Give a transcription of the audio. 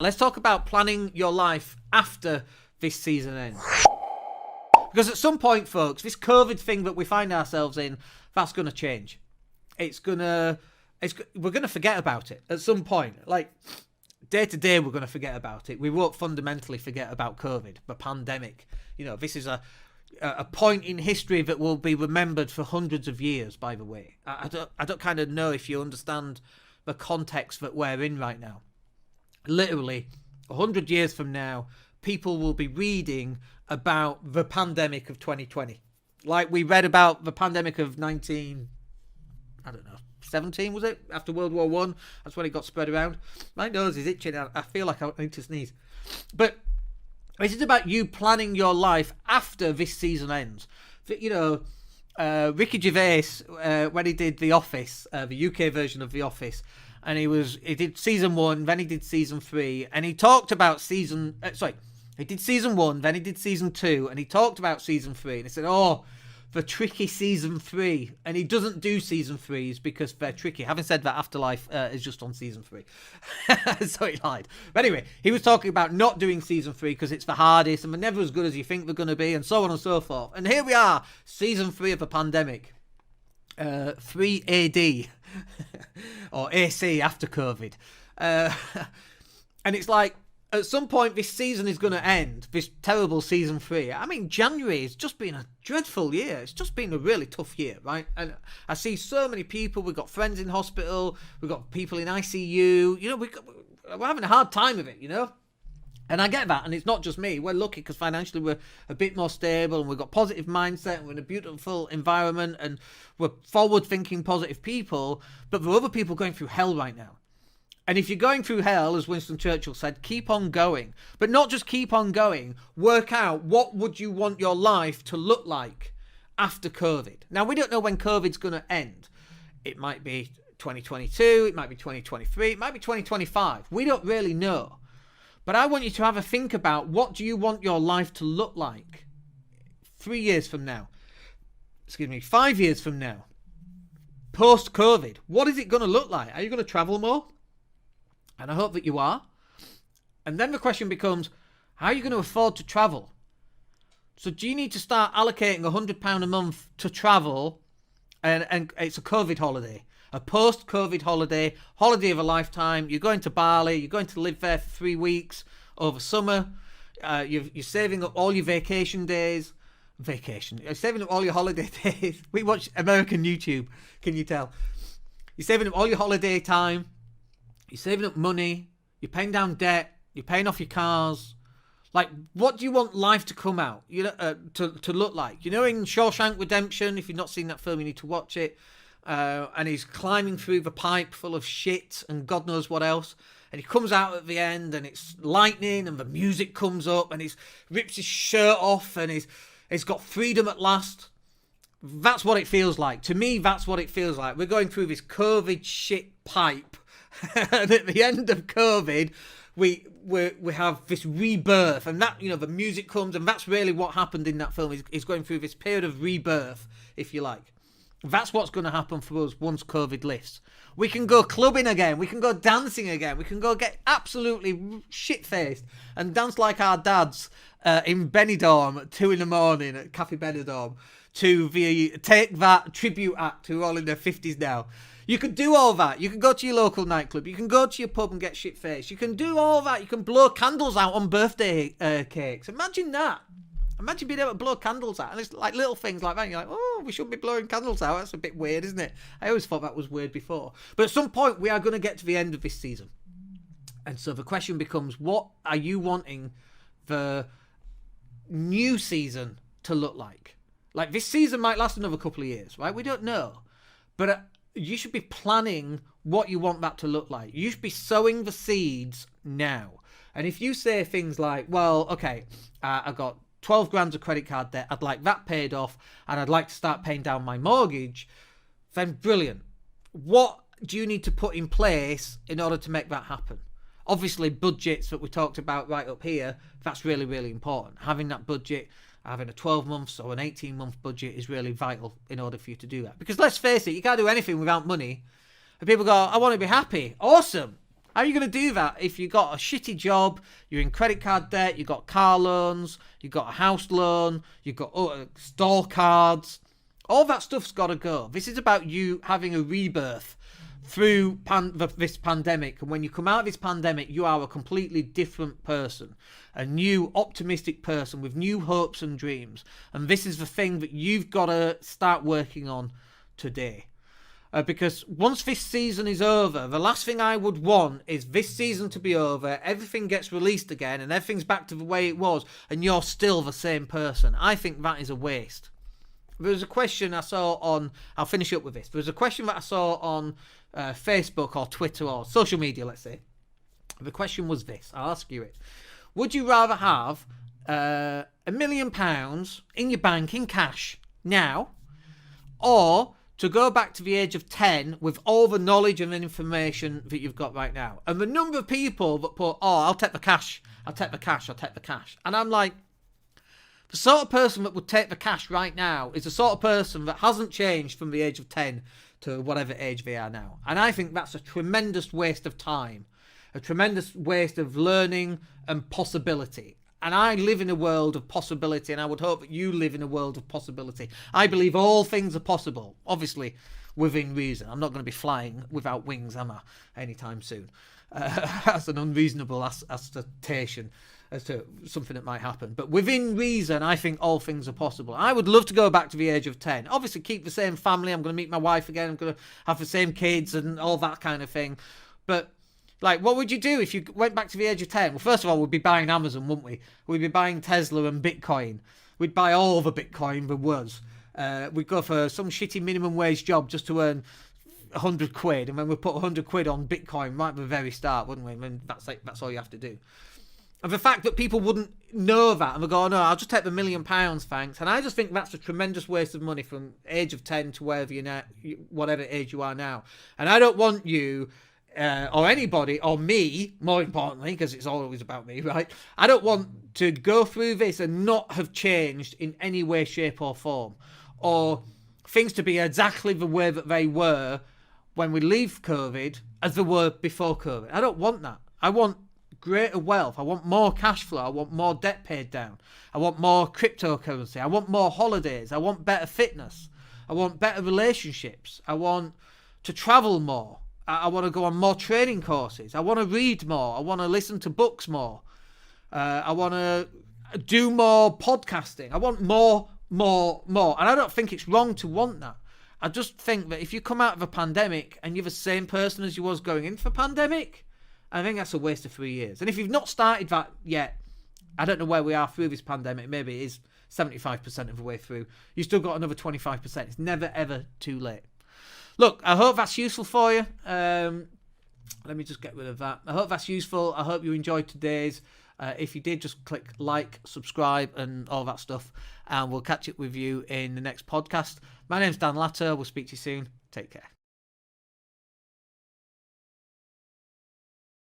Let's talk about planning your life after this season ends. Because at some point, folks, this COVID thing that we find ourselves in, that's going to change. We're going to forget about it at some point. Like, day to day, we're going to forget about it. We won't fundamentally forget about COVID, the pandemic. You know, this is a point in history that will be remembered for hundreds of years, by the way. I don't kind of know if you understand the context that we're in right now. Literally, 100 years from now, people will be reading about the pandemic of 2020. Like we read about the pandemic of 17, was it? After World War One, that's when it got spread around. My nose is itching. I feel like I need to sneeze. But this is about you planning your life after this season ends. You know, Ricky Gervais, when he did The Office, the UK version of The Office, and he did season 1, then he did season 3, and he talked about he did season 1, then he did season 2, and he talked about season 3, and he said, oh, the tricky season 3, and he doesn't do season 3s because they're tricky. Having said that, Afterlife is just on season 3, so he lied. But anyway, he was talking about not doing season 3 because it's the hardest, and they're never as good as you think they're going to be, and so on and so forth. And here we are, season 3 of the pandemic. 3 AD or AC after COVID, and it's like at some point this season is going to end, this terrible season 3. I mean, January has just been a dreadful year. It's just been a really tough year, right? And I see so many people. We've got friends in hospital, we've got people in ICU, you know, we're having a hard time of it, you know. And I get that, and it's not just me. We're lucky because financially we're a bit more stable, and we've got positive mindset, and we're in a beautiful environment, and we're forward-thinking, positive people. But there are other people going through hell right now. And if you're going through hell, as Winston Churchill said, keep on going. But not just keep on going. Work out what would you want your life to look like after COVID. Now, we don't know when COVID's going to end. It might be 2022, it might be 2023, it might be 2025. We don't really know. But I want you to have a think about what do you want your life to look like 3 years from now? 5 years from now. Post-COVID. What is it going to look like? Are you going to travel more? And I hope that you are. And then the question becomes, how are you going to afford to travel? So do you need to start allocating £100 a month to travel? And it's a COVID holiday. A post-COVID holiday of a lifetime. You're going to Bali. You're going to live there for 3 weeks over summer. You're saving up all your vacation days. You're saving up all your holiday days. We watch American YouTube. Can you tell? You're saving up all your holiday time. You're saving up money. You're paying down debt. You're paying off your cars. Like, what do you want life to come out? You know, to look like? You know, in Shawshank Redemption, if you've not seen that film, you need to watch it. And he's climbing through the pipe full of shit and God knows what else. And he comes out at the end and it's lightning and the music comes up and he rips his shirt off and he's got freedom at last. That's what it feels like. To me, that's what it feels like. We're going through this COVID shit pipe. And at the end of COVID, we have this rebirth. And that, you know, the music comes and that's really what happened in that film. He's going through this period of rebirth, if you like. That's what's going to happen for us once COVID lifts. We can go clubbing again. We can go dancing again. We can go get absolutely shit-faced and dance like our dads in Benidorm at 2 a.m. at Cafe Benidorm to the Take That tribute act who are all in their 50s now. You can do all that. You can go to your local nightclub. You can go to your pub and get shit-faced. You can do all that. You can blow candles out on birthday cakes. Imagine that. Imagine being able to blow candles out. And it's like little things like that. And you're like, oh, we shouldn't be blowing candles out. That's a bit weird, isn't it? I always thought that was weird before. But at some point, we are going to get to the end of this season. And so the question becomes, what are you wanting the new season to look like? Like, this season might last another couple of years, right? We don't know. But you should be planning what you want that to look like. You should be sowing the seeds now. And if you say things like, well, okay, I got 12 grand of credit card debt, I'd like that paid off, and I'd like to start paying down my mortgage, then brilliant. What do you need to put in place in order to make that happen? Obviously, budgets that we talked about right up here, that's really, really important. Having that budget, having a 12-month or an 18-month budget is really vital in order for you to do that. Because let's face it, you can't do anything without money. And people go, I want to be happy. Awesome. How are you going to do that if you got a shitty job, you're in credit card debt, you got car loans, you got a house loan, you got store cards? All that stuff's got to go. This is about you having a rebirth through this pandemic. And when you come out of this pandemic, you are a completely different person. A new, optimistic person with new hopes and dreams. And this is the thing that you've got to start working on today. Because once this season is over, the last thing I would want is this season to be over, everything gets released again, and everything's back to the way it was, and you're still the same person. I think that is a waste. There was a question I saw on, I'll finish up with this. There was a question that I saw on Facebook or Twitter or social media, let's say. The question was this. I'll ask you it. Would you rather have £1 million in your bank in cash now, or to go back to the age of 10 with all the knowledge and information that you've got right now? And the number of people that put, I'll take the cash, I'll take the cash, I'll take the cash. And I'm like, the sort of person that would take the cash right now is the sort of person that hasn't changed from the age of 10 to whatever age they are now. And I think that's a tremendous waste of time, a tremendous waste of learning and possibility. And I live in a world of possibility, and I would hope that you live in a world of possibility. I believe all things are possible, obviously within reason. I'm not going to be flying without wings, am I, anytime soon? That's an unreasonable assertion as to something that might happen. But within reason, I think all things are possible. I would love to go back to the age of 10. Obviously, keep the same family. I'm going to meet my wife again. I'm going to have the same kids and all that kind of thing. But, like, what would you do if you went back to the age of 10? Well, first of all, we'd be buying Amazon, wouldn't we? We'd be buying Tesla and Bitcoin. We'd buy all the Bitcoin there was. We'd go for some shitty minimum wage job just to earn 100 quid. And then we'd put 100 quid on Bitcoin right at the very start, wouldn't we? I mean, that's all you have to do. And the fact that people wouldn't know that and they go, no, I'll just take the £1 million, thanks. And I just think that's a tremendous waste of money from age of 10 to wherever whatever age you are now. And I don't want you or anybody, or me, more importantly, because it's always about me, right? I don't want to go through this and not have changed in any way, shape or form. Or things to be exactly the way that they were when we leave COVID as they were before COVID. I don't want that. I want greater wealth. I want more cash flow. I want more debt paid down. I want more cryptocurrency. I want more holidays. I want better fitness. I want better relationships. I want to travel more. I want to go on more training courses. I want to read more. I want to listen to books more. I want to do more podcasting. I want more. And I don't think it's wrong to want that. I just think that if you come out of a pandemic and you're the same person as you was going into the pandemic, I think that's a waste of 3 years. And if you've not started that yet, I don't know where we are through this pandemic. Maybe it is 75% of the way through. You've still got another 25%. It's never, ever too late. Look, I hope that's useful for you. Let me just get rid of that. I hope that's useful. I hope you enjoyed today's. If you did, just click like, subscribe, and all that stuff. And we'll catch up with you in the next podcast. My name's Dan Latto. We'll speak to you soon. Take care.